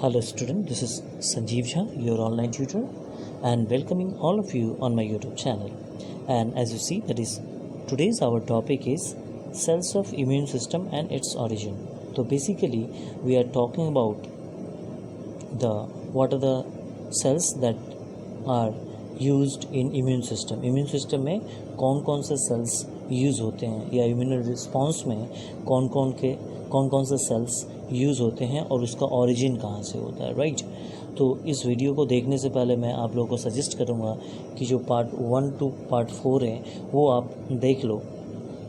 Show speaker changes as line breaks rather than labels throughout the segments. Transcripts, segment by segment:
Hello student, this is Sanjeev Jha, your online tutor, and welcoming all of you on my YouTube channel. And as you see, that is today's our topic is cells of immune system and its origin. So basically we are talking about what are the cells that are used in immune system. Immune system में कौन कौन से cells use होते हैं या immune response में कौन कौन से सेल्स यूज़ होते हैं और उसका ओरिजिन कहाँ से होता है, राइट। तो इस वीडियो को देखने से पहले मैं आप लोगों को सजेस्ट करूँगा कि जो पार्ट 1 to पार्ट 4 है वो आप देख लो,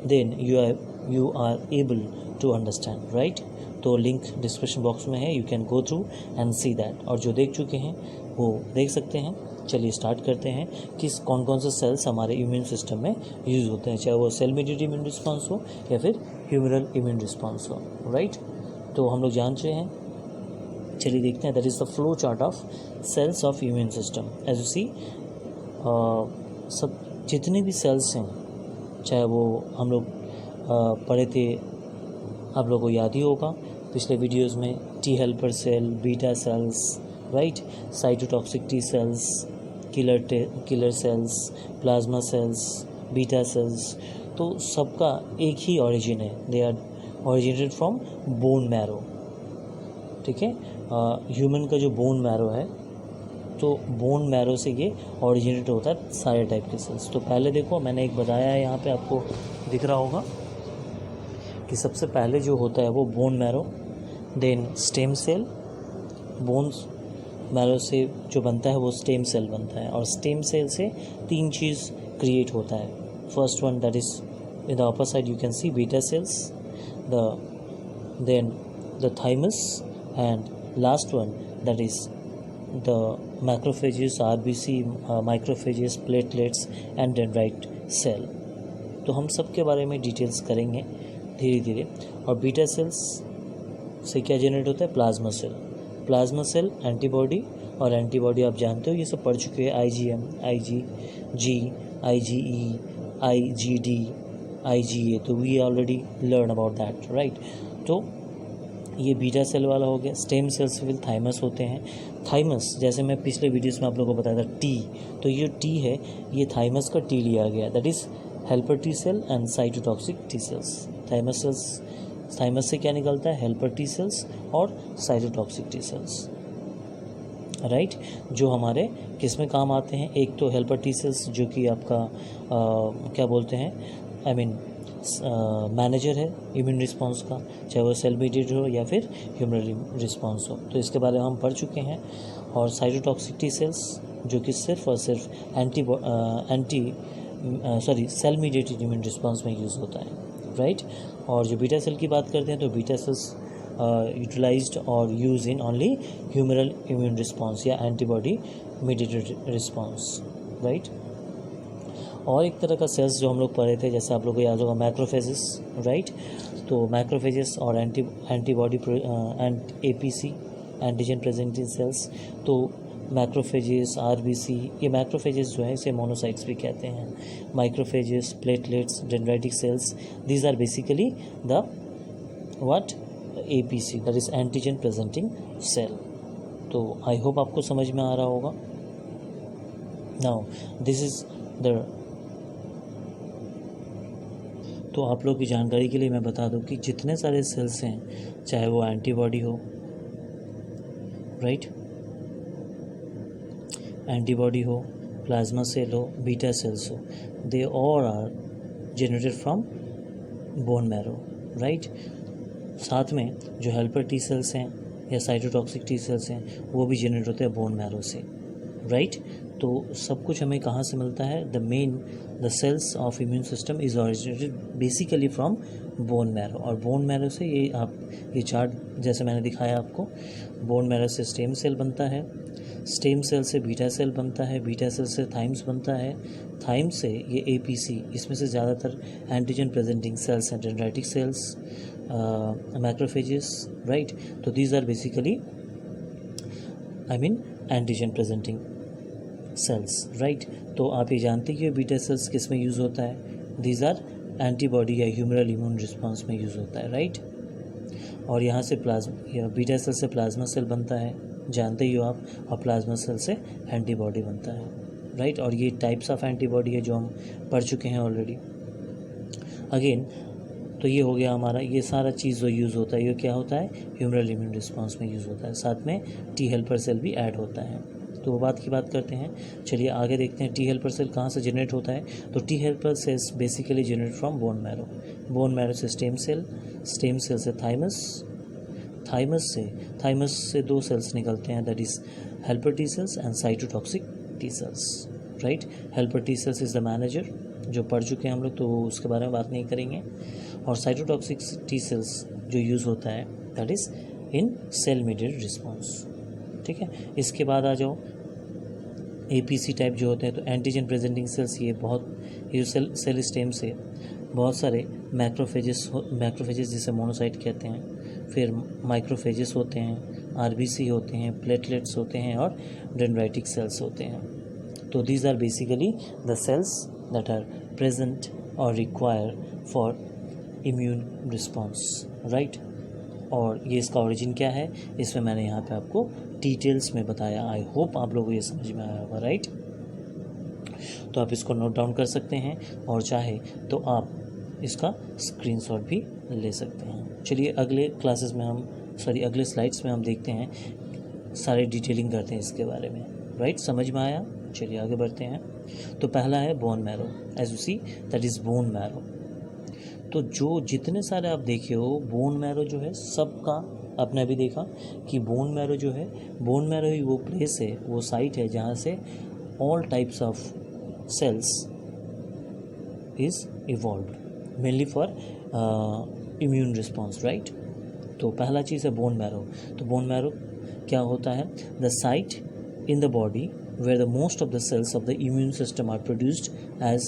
then you are able to understand, right. तो लिंक डिस्क्रिप्शन बॉक्स में है, you can go through and see that. और जो देख चुके हैं वो देख सकते हैं। चलिए स्टार्ट करते हैं कि कौन कौन से सेल्स हमारे इम्यून सिस्टम में यूज़ होते हैं, चाहे वो सेल मीडिएटेड इम्यून रिस्पॉन्स हो या फिर ह्यूमरल इम्यून रिस्पॉन्स हो, राइट। तो हम लोग जान चुके हैं, चलिए देखते हैं। That is the flow chart of cells of immune system. As you see, सब जितने भी सेल्स हैं, चाहे वो हम लोग पढ़े थे, आप लोगों को याद ही होगा पिछले वीडियोस में, T helper cell, beta cells, right, cytotoxic T cells, killer cells, plasma cells, beta cells. तो सबका एक ही ओरिजिन है, they are originated from bone marrow, ठीक है। ह्यूमन का जो बोन मैरो है, तो बोन मैरो से ये ओरिजिनेट होता है सारे टाइप के सेल्स। तो पहले देखो, मैंने एक बताया है, यहाँ पे आपको दिख रहा होगा कि सबसे पहले जो होता है वो bone marrow, then stem cell. Bones marrow से जो बनता है वो स्टेम सेल बनता है, और स्टेम सेल से तीन चीज़ क्रिएट होता है। First one, that is in the upper side you can see beta cells, then the thymus, and last one that is the macrophages, RBC, microphages, platelets and dendrite cell। तो हम सब के बारे में डिटेल्स करेंगे धीरे धीरे। और बीटा सेल्स से क्या जनरेट होता है? Plasma cell. Plasma cell antibody, और एंटीबॉडी आप जानते हो, ये सब पढ़ चुके हैं, IgM, IgG, IgE, IgD, IgA। तो we already learn about that, right. तो ये बीटा सेल वाला हो गया। स्टेम सेल्स फिर थाइमस होते हैं। थाइमस, जैसे मैं पिछले वीडियोस में आप लोगों को बताया था, टी, तो ये टी है, ये थाइमस का टी लिया गया, that is helper T cell and cytotoxic T cells. Thymus से क्या निकलता है? हेल्पर टी सेल्स और साइटोटॉक्सिक टी सेल्स, राइट, जो हमारे किस में काम आते हैं। एक तो हेल्पर टी सेल्स जो कि आपका क्या बोलते हैं, मैनेजर है इम्यून रिस्पॉन्स का, चाहे वो सेल मीडिएटेड हो या फिर ह्यूमरल रिस्पॉन्स हो, तो इसके बारे में हम पढ़ चुके हैं। और साइटोटॉक्सिक टी सेल्स जो कि सिर्फ और सिर्फ सेल मीडिएटेड इम्यून रिस्पॉन्स में यूज़ होता है, राइट। और जो बीटा सेल की बात करते हैं, तो बीटा सेल्स यूटिलाइज्ड और use in only humoral immune response या एंटीबॉडी मीडिएटेड रिस्पॉन्स, राइट। और एक तरह का सेल्स जो हम लोग पढ़े थे, जैसे आप लोगों को याद होगा, मैक्रोफेजेस, राइट। तो मैक्रोफेजेस और antibody and APC, antigen presenting cells. तो मैक्रोफेजेस, RBC, ये मैक्रोफेजेस जो है इसे मोनोसाइट्स भी कहते हैं। Microphages, platelets, dendritic cells, these are basically the what APC, that is antigen presenting cell. तो आई होप आपको समझ में आ रहा होगा। नाउ दिस इज द, तो आप लोग की जानकारी के लिए मैं बता दूं कि जितने सारे सेल्स हैं, चाहे वो एंटीबॉडी हो, राइट, एंटीबॉडी हो, प्लाज्मा सेल हो, बीटा सेल्स हो, they all are generated from bone marrow, right. साथ में जो हेल्पर टी सेल्स हैं या साइटोटॉक्सिक टी सेल्स हैं, वो भी जनरेट होते हैं बोन मैरो से, राइट। तो सब कुछ हमें कहाँ से मिलता है? The cells of immune system is originated basically from bone marrow. और बोन मैरो से ये चार्ट जैसे मैंने दिखाया आपको, बोन मैरो से स्टेम सेल बनता है, स्टेम सेल से बीटा सेल बनता है, बीटा सेल से थाइम्स बनता है, थाइम्स से ये APC, इसमें से ज़्यादातर एंटीजन प्रेजेंटिंग सेल्स हैं, डेंड्राइटिक सेल्स, मैक्रोफेजेस, राइट। तो these are basically antigen presenting cells, right. तो आप ये जानते हैं कि बीटा सेल्स किस में यूज़ होता है? दीज आर एंटीबॉडी या ह्यूमरल इम्यून रिस्पॉन्स में यूज़ होता है, राइट। और यहाँ से प्लाज्मा बीटा सेल से प्लाज्मा सेल बनता है, जानते ही हो आप, और प्लाज्मा सेल से एंटीबॉडी बनता है, राइट। और ये टाइप्स ऑफ एंटीबॉडी है जो हम पढ़ चुके हैं ऑलरेडी। अगेन तो ये हो गया हमारा, ये सारा चीज़ जो यूज़ होता है ये क्या होता है, ह्यूमरल इम्यून रिस्पॉन्स में यूज़ होता है। साथ में टी हेल्पर सेल भी ऐड होता है, तो वो बात की बात करते हैं। चलिए आगे देखते हैं टी हेल्पर सेल कहाँ से जनरेट होता है। तो T helper sales basically generate from bone marrow, bone marrow से स्टेम सेल, स्टेम सेल से थाइमस, थाइमस से दो सेल्स निकलते हैं, that is helper T sales and cytotoxic T cells, right. Helper T sales is the manager, जो पढ़ चुके हैं हम लोग, तो उसके बारे में बात नहीं करेंगे। और साइटोटॉक्सिक टी सेल्स जो यूज़ होता है that is in cell mediated response, ठीक है। इसके बाद आ जाओ एपीसी टाइप जो होते हैं, तो एंटीजन प्रेजेंटिंग सेल्स, ये सेल स्टेम से बहुत सारे मैक्रोफेजेस जिसे मोनोसाइट कहते हैं, फिर माइक्रोफेजेस होते हैं, आरबीसी होते हैं, प्लेटलेट्स होते हैं और डेंड्राइटिक सेल्स होते हैं। तो these are basically the cells that are present और require for immune response, right. और ये इसका ओरिजिन क्या है, इसमें मैंने यहाँ पे आपको डिटेल्स में बताया। आई होप आप लोगों को ये समझ में आया होगा, राइट। तो आप इसको नोट डाउन कर सकते हैं और चाहे तो आप इसका स्क्रीनशॉट भी ले सकते हैं। चलिए अगले क्लासेस में अगले स्लाइड्स में हम देखते हैं, सारे डिटेलिंग करते हैं इसके बारे में, राइट। समझ में आया? चलिए आगे बढ़ते हैं। तो पहला है bone marrow, as you see that is bone marrow. तो जो जितने सारे आप देखे हो, बोन मैरो जो है सबका, आपने अभी देखा कि बोन मैरो जो है, बोन मैरो ही वो प्लेस है, वो साइट है जहाँ से all types of cells is evolved mainly for immune response, right. तो पहला चीज़ है बोन मैरो। तो बोन मैरो क्या होता है, the site in the body where the most of the cells of the immune system are produced as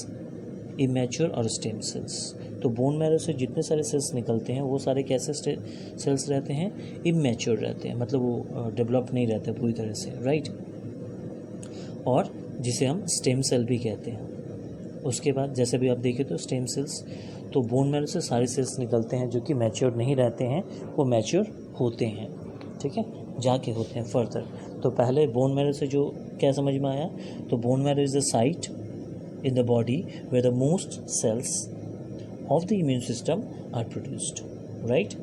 immature और stem cells। तो बोन मैरो से जितने सारे सेल्स निकलते हैं वो सारे कैसे सेल्स रहते हैं, इमेच्योर रहते हैं, मतलब वो डेवलप नहीं रहते पूरी तरह से, राइट। और जिसे हम स्टेम सेल भी कहते हैं। उसके बाद जैसे भी आप देखें तो स्टेम सेल्स, तो बोन मैरो से सारे सेल्स निकलते हैं जो कि मैच्योर नहीं रहते हैं, वो मैच्योर होते हैं, ठीक है, जाके होते हैं फर्दर। तो पहले बोन मैरो से जो क्या समझ में आया, तो bone marrow is the site in the body where the most cells of the immune system are produced, right.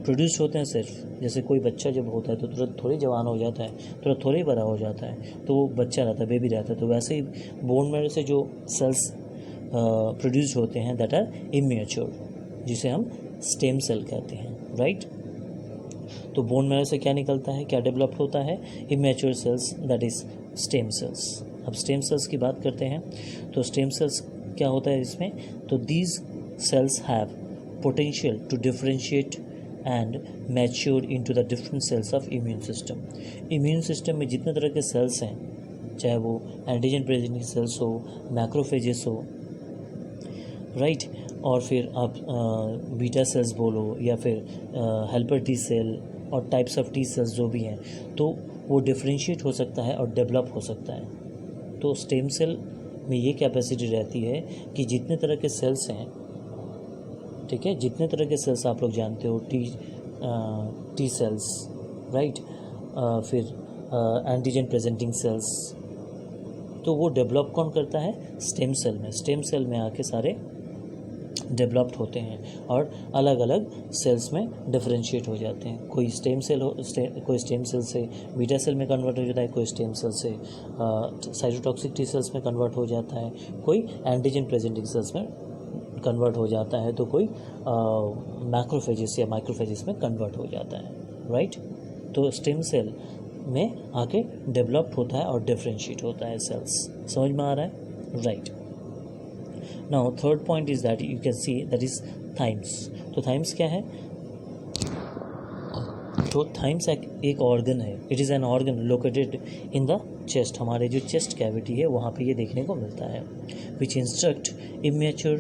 Produce होते हैं सिर्फ, जैसे कोई बच्चा जब होता है तो तुरंत थोड़ी जवान हो जाता है, तुरंत थोड़ी बड़ा हो जाता है, तो वो बच्चा रहता है, बेबी रहता है। तो वैसे ही बोन मैरो से जो सेल्स प्रोड्यूस होते हैं दैट आर इमेच्योर, जिसे हम स्टेम सेल कहते हैं, राइट। तो बोन मैरो से क्या निकलता है, क्या डेवलप होता है, immature cells that is stem cells. अब स्टेम सेल्स की बात करते हैं। तो स्टेम सेल्स क्या होता है इसमें, तो these cells have potential to differentiate and mature into the different cells of immune system. Immune system में जितने तरह के सेल्स हैं, चाहे वो एंटीजन प्रेजेंटिंग सेल्स हो, मैक्रोफेजेस हो, राइट, और फिर आप बीटा सेल्स बोलो या फिर हेल्पर टी सेल और टाइप्स ऑफ टी सेल्स जो भी हैं, तो वो डिफरेंशिएट हो सकता है और डेवलप हो सकता है। तो स्टेम सेल में ये कैपेसिटी रहती है कि जितने तरह के सेल्स हैं, ठीक है, जितने तरह के सेल्स आप लोग जानते हो, टी सेल्स, राइट, फिर एंटीजन प्रेजेंटिंग सेल्स, तो वो डेवलप कौन करता है, स्टेम सेल में। स्टेम सेल में आके सारे डेवलप्ड होते हैं और अलग अलग सेल्स में डिफरेंशिएट हो जाते हैं। कोई स्टेम सेल कोई स्टेम सेल से बीटा सेल में कन्वर्ट हो जाता है, कोई स्टेम सेल से साइटोटॉक्सिक टी सेल्स में कन्वर्ट हो जाता है, कोई एंटीजन प्रेजेंटिंग सेल्स में कन्वर्ट हो जाता है, तो कोई मैक्रोफेजेस या माइक्रोफेजेस में कन्वर्ट हो जाता है, राइट। तो स्टेम सेल में आके डेवलप्ड होता है और डिफरेंशिएट होता है सेल्स। समझ में आ रहा है, right. Now third point is that you can see that is thyme's. तो थाइम्स क्या है, तो थाइम्स एक ऑर्गन है, it is an organ located in the chest. हमारे जो चेस्ट कैविटी है वहाँ पे ये देखने को मिलता है, which instruct immature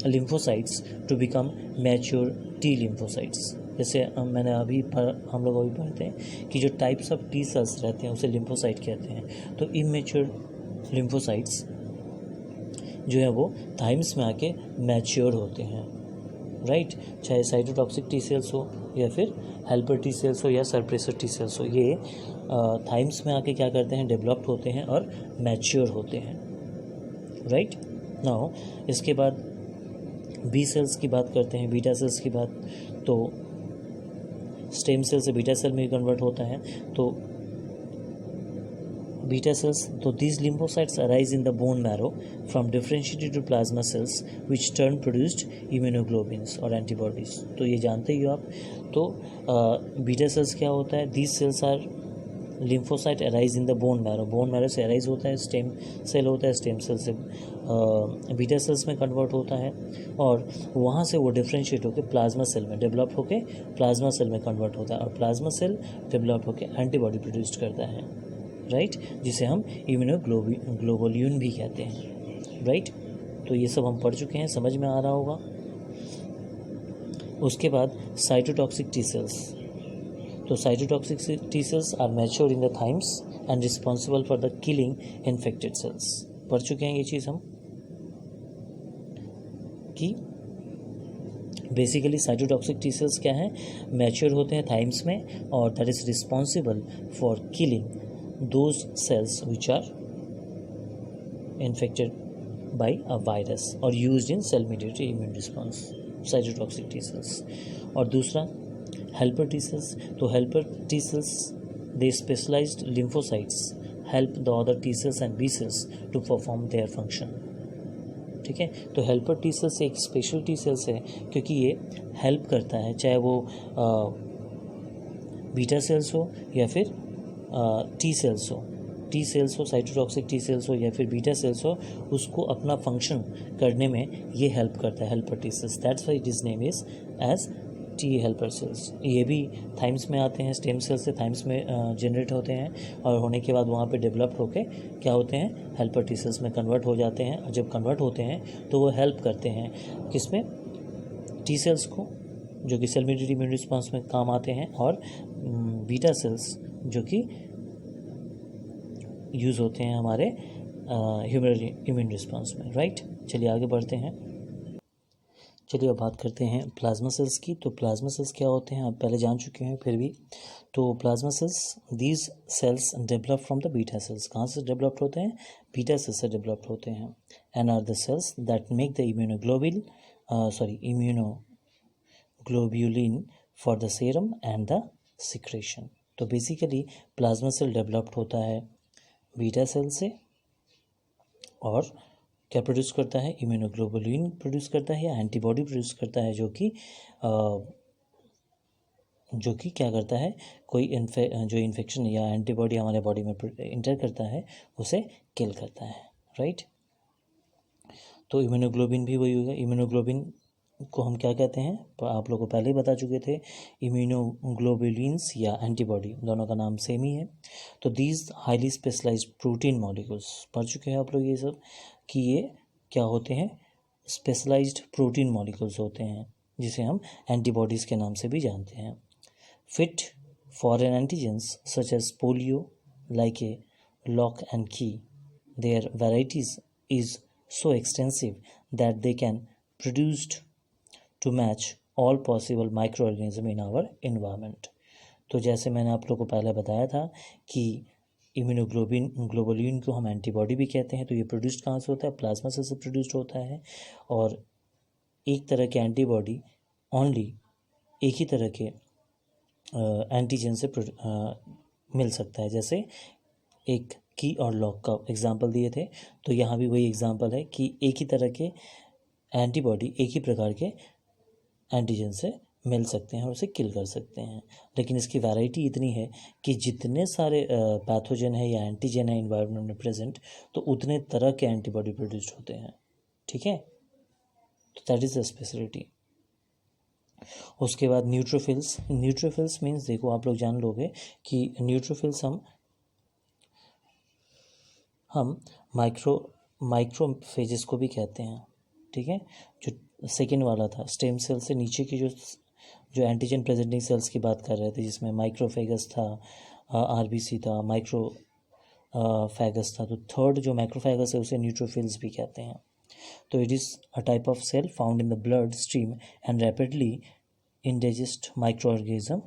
lymphocytes to become mature T lymphocytes. जैसे हम लोग अभी पढ़ते हैं कि जो टाइप्स ऑफ टी सेल्स रहते हैं उसे लिम्फोसाइट कहते हैं। तो इमेच्योर लिम्फोसाइट्स जो है वो थाइम्स में आके मैच्योर होते हैं, राइट, चाहे साइटोटॉक्सिक टी सेल्स हो या फिर हेल्पर टी सेल्स हो या सरप्रेसर टी सेल्स हो, ये थाइम्स में आके क्या करते हैं, डेवलप्ड होते हैं और मैच्योर होते हैं, राइट। नाउ इसके बाद बी सेल्स की बात करते हैं, बीटा सेल्स की बात, तो स्टेम सेल से बीटा सेल में कन्वर्ट होता है। तो beta cells, though these lymphocytes arise in the bone marrow from differentiated to plasma cells which turn produced immunoglobulins और antibodies। तो ये जानते ही हो आप। तो बीटा सेल्स क्या होता है, these cells are lymphocyte arise in the bone marrow, bone marrow से अराइज होता है, स्टेम सेल होता है, स्टेम सेल से बीटा सेल्स में कन्वर्ट होता है और वहाँ से वो डिफ्रेंशिएट होकर प्लाज्मा सेल में डेवलप होकर प्लाज्मा सेल में कन्वर्ट होता है और प्लाज्मा सेल डेवलप होकर एंटीबॉडी प्रोड्यूस करता है, राइट, जिसे हम इम्यूनोग्लोबुलिन भी कहते हैं, राइट। तो ये सब हम पढ़ चुके हैं, समझ में आ रहा होगा। उसके बाद साइटोटॉक्सिक टी सेल्स। तो cytotoxic T cells are mature in the thymus and responsible for the killing infected cells. पढ़ चुके हैं ये चीज़ हम कि बेसिकली साइटोटॉक्सिक टी सेल्स क्या हैं, मैच्योर होते हैं थाइम्स में और that is responsible for killing those cells which are infected by a virus or used in cell mediated immune response, cytotoxic T cells। और दूसरा helper T cells। तो helper T cells, they specialized lymphocytes help the other T cells and B cells to perform their function, ठीक है। तो helper T sales एक special T cells है क्योंकि ये हेल्प करता है, चाहे वो बीटा सेल्स हो या फिर टी सेल्स हो, साइटोटॉक्सिक टी सेल्स हो या फिर बीटा सेल्स हो, उसको अपना फंक्शन करने में ये हेल्प करता है, helper T cells. That's why this name is as T helper cells. ये भी थाइम्स में आते हैं, स्टेम सेल्स से थाइम्स में जनरेट होते हैं और होने के बाद वहाँ पे डेवलप होके क्या होते हैं, हेल्पर टी सेल्स में कन्वर्ट हो जाते हैं। और जब कन्वर्ट होते हैं तो वो हेल्प करते हैं किसमें, टी सेल्स को, जो कि सेल मीडिएटेड इम्यून रिस्पॉन्स में काम आते हैं, और बीटा सेल्स जो कि यूज़ होते हैं हमारे ह्यूमन इम्यून रिस्पॉन्स में, राइट। चलिए आगे बढ़ते हैं। चलिए अब बात करते हैं प्लाज्मा सेल्स की। तो प्लाज्मा सेल्स क्या होते हैं आप पहले जान चुके हैं, फिर भी तो plasma cells, these cells develop from the beta cells. कहाँ से डेवलप्ड होते हैं, बीटा सेल्स से डेवलप्ड होते हैं। And are the cells that make the immunoglobulin for the serum and the secretion. तो बेसिकली प्लाज्मा सेल डेवलप्ड होता है बीटा सेल से और क्या प्रोड्यूस करता है, इम्यूनोग्लोबुलिन प्रोड्यूस करता है या एंटीबॉडी प्रोड्यूस करता है, जो कि क्या करता है, कोई जो इन्फेक्शन या एंटीबॉडी हमारे बॉडी में इंटर करता है उसे किल करता है, राइट। तो इम्यूनोग्लोबिन भी वही होगा। इम्यूनोग्लोबिन को हम क्या कहते हैं, आप लोगों को पहले ही बता चुके थे, इम्यूनोग्लोबुलिन्स या एंटीबॉडी, दोनों का नाम सेम ही है। तो these highly specialized protein molecules, पढ़ चुके हैं आप लोग ये सब कि ये क्या होते हैं, स्पेशलाइज्ड प्रोटीन मॉलिक्यूल्स होते हैं, जिसे हम एंटीबॉडीज़ के नाम से भी जानते हैं। Fit foreign antigens such as polio, like a lock and key, their varieties is so extensive that they can produced to match all possible micro organism in our environment. तो जैसे मैंने आप लोग को पहले बताया था कि ग्लोबुलिन को हम एंटीबॉडी भी कहते हैं। तो ये प्रोड्यूस्ड कहाँ से होता है, प्लाज्मा सेल से प्रोड्यूस्ड होता है। और एक तरह के एंटीबॉडी ओनली एक ही तरह के एंटीजन से मिल सकता है। जैसे एक की और लॉक का एग्जांपल दिए थे, तो यहाँ भी वही एग्जांपल है कि एक ही तरह के एंटीबॉडी एक ही प्रकार के एंटीजन से मिल सकते हैं और उसे किल कर सकते हैं। लेकिन इसकी वैरायटी इतनी है कि जितने सारे पैथोजन है या एंटीजन है इन्वायरमेंट में प्रेजेंट, तो उतने तरह के एंटीबॉडी प्रोड्यूस्ड होते हैं, ठीक है। तो दैट इज़ द स्पेशलिटी। उसके बाद न्यूट्रोफिल्स मीन्स, देखो आप लोग जान लोगे कि न्यूट्रोफिल्स हम माइक्रोफेजेस को भी कहते हैं, ठीक है। जो सेकेंड वाला था, स्टेम सेल से नीचे की जो एंटीजन प्रेजेंटिंग सेल्स की बात कर रहे थे, जिसमें माइक्रोफेगस था, आरबीसी था, माइक्रोफेगस था। तो थर्ड जो माइक्रोफेगस है उसे न्यूट्रोफिल्स भी कहते हैं। तो it is a type of cell found in the blood stream and rapidly indigest micro organism,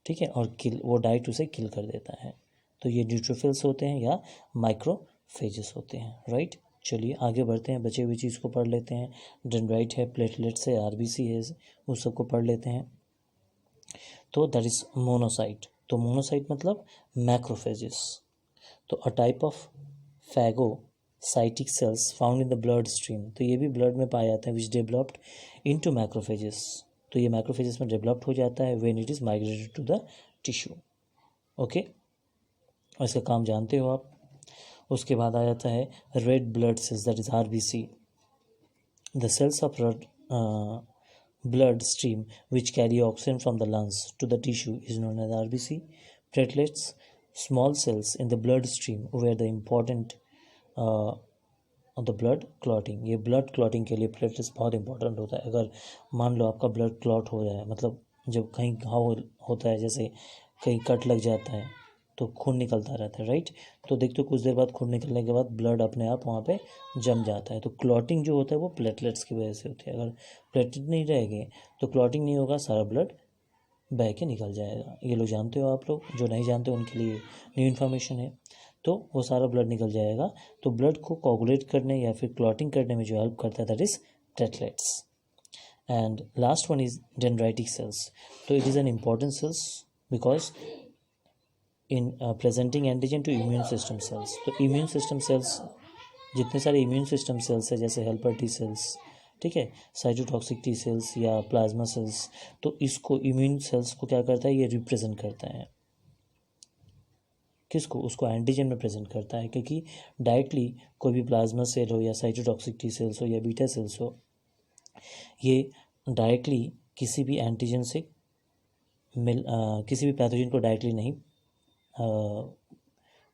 ठीक है, और किल, वो डाइट उसे किल कर देता है। तो ये न्यूट्रोफिल्स होते हैं या माइक्रोफेजेस होते हैं, राइट। चलिए आगे बढ़ते हैं, बचे हुई चीज़ को पढ़ लेते हैं। डेंड्राइट है, प्लेटलेट्स है, आरबीसी है, उस सबको पढ़ लेते हैं। तो दैट इज मोनोसाइट। तो मोनोसाइट मतलब मैक्रोफेजेस। तो अ type of phagocytic cells found in the blood stream, तो ये भी ब्लड में पाए जाते हैं, विच डेवलप्ड इनटू मैक्रोफेजेस। तो ये मैक्रोफेजेस में डेवलप्ड हो जाता है when it is migrated to the tissue, okay. और इसका काम जानते हो आप। उसके बाद आ जाता है red blood cells, that is RBC. The cells of blood stream which carry oxygen from the lungs to the tissue is known as RBC. Platelets, small cells in the blood stream where the important of the blood clotting, ये blood clotting के लिए platelets बहुत important होता है। अगर मान लो आपका blood clot हो जाए, मतलब जब कहीं घाव होता है, जैसे कहीं कट लग जाता है तो खून निकलता रहता है, राइट। तो देखते हो कुछ देर बाद खून निकलने के बाद ब्लड अपने आप वहाँ पे जम जाता है। तो क्लॉटिंग जो होता है वो प्लेटलेट्स की वजह से होती है। अगर प्लेटलेट नहीं रहेंगे तो क्लॉटिंग नहीं होगा, सारा ब्लड बह के निकल जाएगा। ये लोग जानते हो आप लोग, जो नहीं जानते उनके लिए न्यू इन्फॉर्मेशन है। तो वो सारा ब्लड निकल जाएगा। तो ब्लड को कोगुलेट करने या फिर क्लॉटिंग करने में जो हेल्प करता है that is platelets. And last one is dendritic cells. तो it is an important cells because in presenting antigen to immune system cells. तो इम्यून सिस्टम सेल्स, जितने सारे इम्यून सिस्टम सेल्स है, जैसे हेल्पर टी सेल्स, ठीक है, cytotoxic T sales या plasma cells, तो इसको इम्यून सेल्स को क्या करता है, ये रिप्रेजेंट करता है। किसको? उसको एंटीजन में प्रेजेंट करता है, क्योंकि डायरेक्टली कोई भी प्लाज्मा सेल हो या साइटोटॉक्सिक टी सेल्स हो या बीटा सेल्स हो, ये डायरेक्टली किसी भी एंटीजन से किसी भी पैथोजन को डायरेक्टली नहीं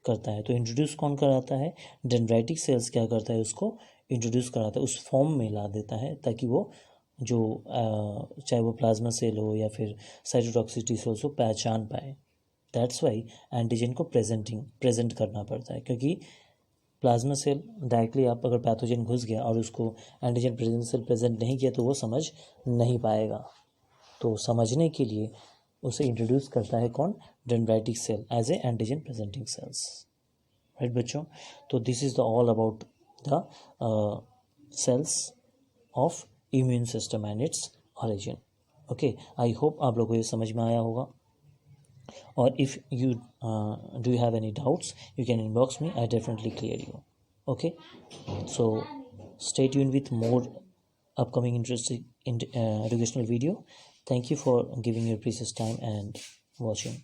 करता है। तो इंट्रोड्यूस कौन कराता है? डेंड्राइटिक सेल्स क्या करता है, उसको इंट्रोड्यूस कराता है, उस फॉर्म में ला देता है, ताकि वो जो चाहे वो प्लाज्मा सेल हो या फिर साइटोटॉक्सिसिटी सेल्स हो, पहचान पाए। दैट्स वाई एंटीजन को प्रेजेंट करना पड़ता है, क्योंकि प्लाज्मा सेल डायरेक्टली आप अगर पैथोजन घुस गया और उसको एंटीजन प्रेजेंट नहीं किया तो वो समझ नहीं पाएगा। तो समझने के लिए उसे इंट्रोड्यूस करता है कौन? Dendritic cell as a antigen presenting cells, right बच्चों। तो this is the all about the cells of immune system and its origin, okay. I hope आप लोगों को ये समझ में आया होगा। और if you do you have any doubts, you can inbox me, I definitely clear you, okay। So stay tuned with more upcoming interesting educational video. Thank you for giving your precious time and watching.